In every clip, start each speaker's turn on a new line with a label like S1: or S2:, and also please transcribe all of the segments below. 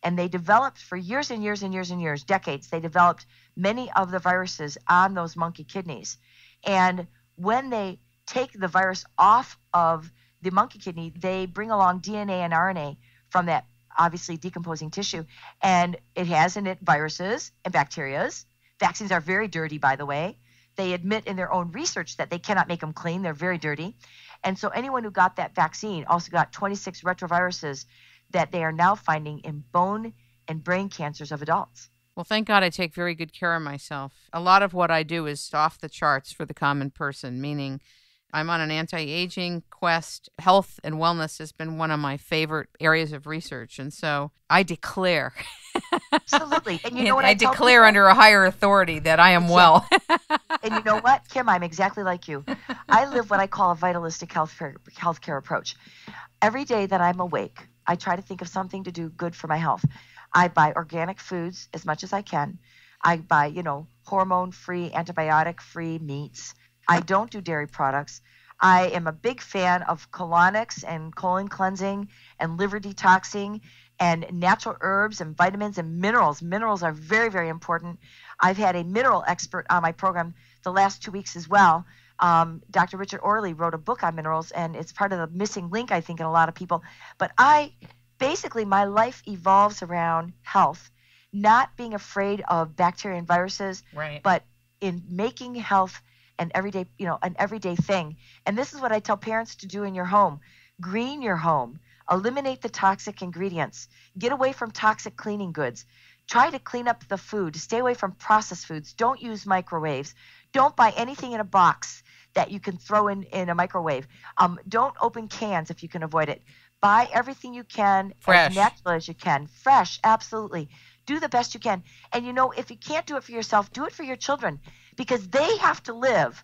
S1: And they developed for years and years and years and years, decades, they developed many of the viruses on those monkey kidneys. And when they take the virus off of the monkey kidney, they bring along DNA and RNA from that obviously decomposing tissue. And it has in it viruses and bacterias. Vaccines are very dirty, by the way. They admit in their own research that they cannot make them clean. They're very dirty. And so anyone who got that vaccine also got 26 retroviruses that they are now finding in bone and brain cancers of adults.
S2: Well, thank God I take very good care of myself. A lot of what I do is off the charts for the common person, meaning I'm on an anti-aging quest. Health and wellness has been one of my favorite areas of research. And so I declare.
S1: Absolutely. And you know what I
S2: declare under a higher authority that I am well.
S1: And you know what, Kim, I'm exactly like you. I live what I call a vitalistic healthcare approach. Every day that I'm awake, I try to think of something to do good for my health. I buy organic foods as much as I can. I buy, hormone-free, antibiotic-free meats. I don't do dairy products. I am a big fan of colonics and colon cleansing and liver detoxing and natural herbs and vitamins and minerals. Minerals are very, very important. I've had a mineral expert on my program the last 2 weeks as well. Dr. Richard Orley wrote a book on minerals, and it's part of the missing link, I think, in a lot of people. But basically, my life evolves around health, not being afraid of bacteria and viruses,
S2: right,
S1: but in making health an everyday thing. And this is what I tell parents to do in your home. Green your home. Eliminate the toxic ingredients. Get away from toxic cleaning goods. Try to clean up the food. Stay away from processed foods. Don't use microwaves. Don't buy anything in a box that you can throw in a microwave. Don't open cans if you can avoid it. Buy everything you can,
S2: fresh,
S1: as natural as you can. Fresh, absolutely. Do the best you can. And if you can't do it for yourself, do it for your children, because they have to live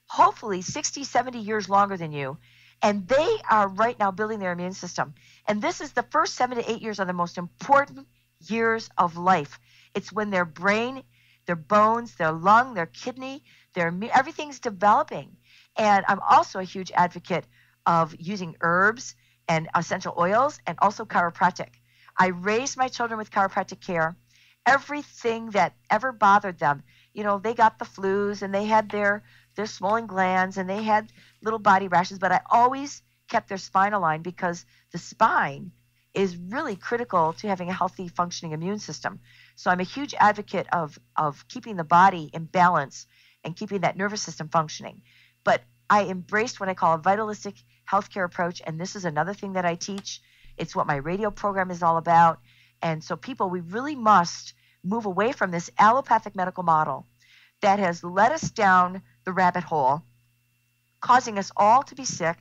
S1: hopefully 60, 70 years longer than you. And they are right now building their immune system. And this is the first 7 to 8 years are the most important years of life. It's when their brain, their bones, their lung, their kidney, everything's developing. And I'm also a huge advocate of using herbs and essential oils and also chiropractic. I raised my children with chiropractic care. Everything that ever bothered them, they got the flus and they had their swollen glands and they had little body rashes, but I always kept their spine aligned because the spine is really critical to having a healthy functioning immune system. So I'm a huge advocate of keeping the body in balance and keeping that nervous system functioning. But I embraced what I call a vitalistic healthcare approach, and this is another thing that I teach. It's what my radio program is all about. And so we really must move away from this allopathic medical model that has led us down the rabbit hole, causing us all to be sick.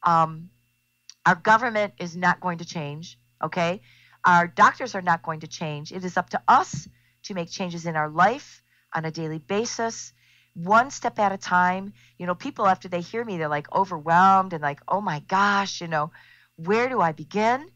S1: Our government is not going to change, okay? Our doctors are not going to change. It is up to us to make changes in our life on a daily basis, one step at a time. People, after they hear me, they're like overwhelmed and like, oh my gosh, where do I begin?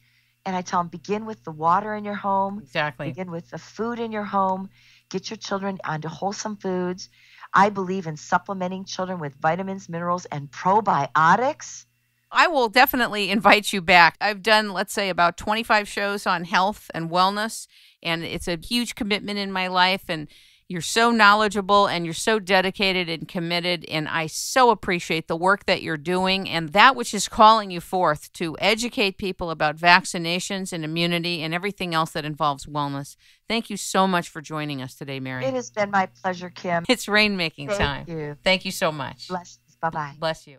S1: And I tell them, begin with the water in your home.
S2: Exactly.
S1: Begin with the food in your home. Get your children onto wholesome foods. I believe in supplementing children with vitamins, minerals, and probiotics.
S2: I will definitely invite you back. I've done, let's say, about 25 shows on health and wellness, and it's a huge commitment in my life, and you're so knowledgeable and you're so dedicated and committed, and I so appreciate the work that you're doing and that which is calling you forth to educate people about vaccinations and immunity and everything else that involves wellness. Thank you so much for joining us today, Mary.
S1: It has been my pleasure, Kim.
S2: It's rainmaking time.
S1: Thank you.
S2: Thank you so much.
S1: Bless. Bye-bye.
S2: Bless you.